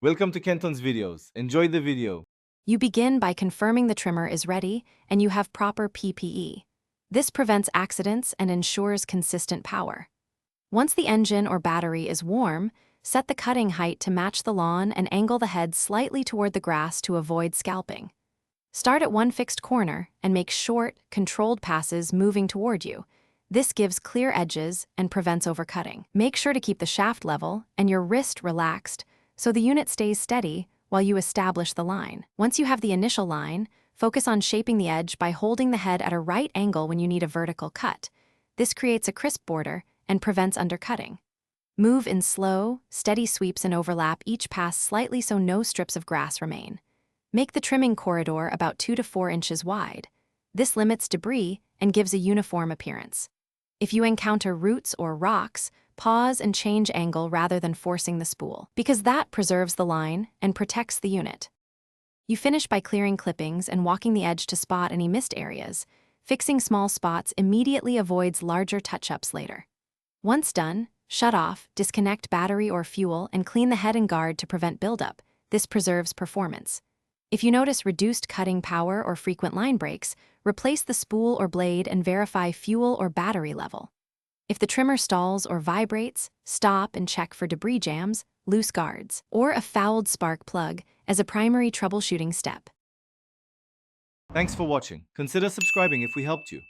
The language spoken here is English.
Welcome to Kenton's videos. Enjoy the video. You begin by confirming the trimmer is ready and you have proper PPE. This prevents accidents and ensures consistent power. Once the engine or battery is warm, set the cutting height to match the lawn and angle the head slightly toward the grass to avoid scalping. Start at one fixed corner and make short, controlled passes moving toward you. This gives clear edges and prevents overcutting. Make sure to keep the shaft level and your wrist relaxed so the unit stays steady while you establish the line. Once you have the initial line, focus on shaping the edge by holding the head at a right angle when you need a vertical cut. This creates a crisp border and prevents undercutting. Move in slow, steady sweeps and overlap each pass slightly so no strips of grass remain. Make the trimming corridor about 2 to 4 inches wide. This limits debris and gives a uniform appearance. If you encounter roots or rocks, pause and change angle rather than forcing the spool, because that preserves the line and protects the unit. You finish by clearing clippings and walking the edge to spot any missed areas. Fixing small spots immediately avoids larger touch-ups later. Once done, shut off, disconnect battery or fuel, and clean the head and guard to prevent buildup. This preserves performance. If you notice reduced cutting power or frequent line breaks, replace the spool or blade and verify fuel or battery level. If the trimmer stalls or vibrates, stop and check for debris jams, loose guards, or a fouled spark plug as a primary troubleshooting step. Thanks for watching. Consider subscribing if we helped you.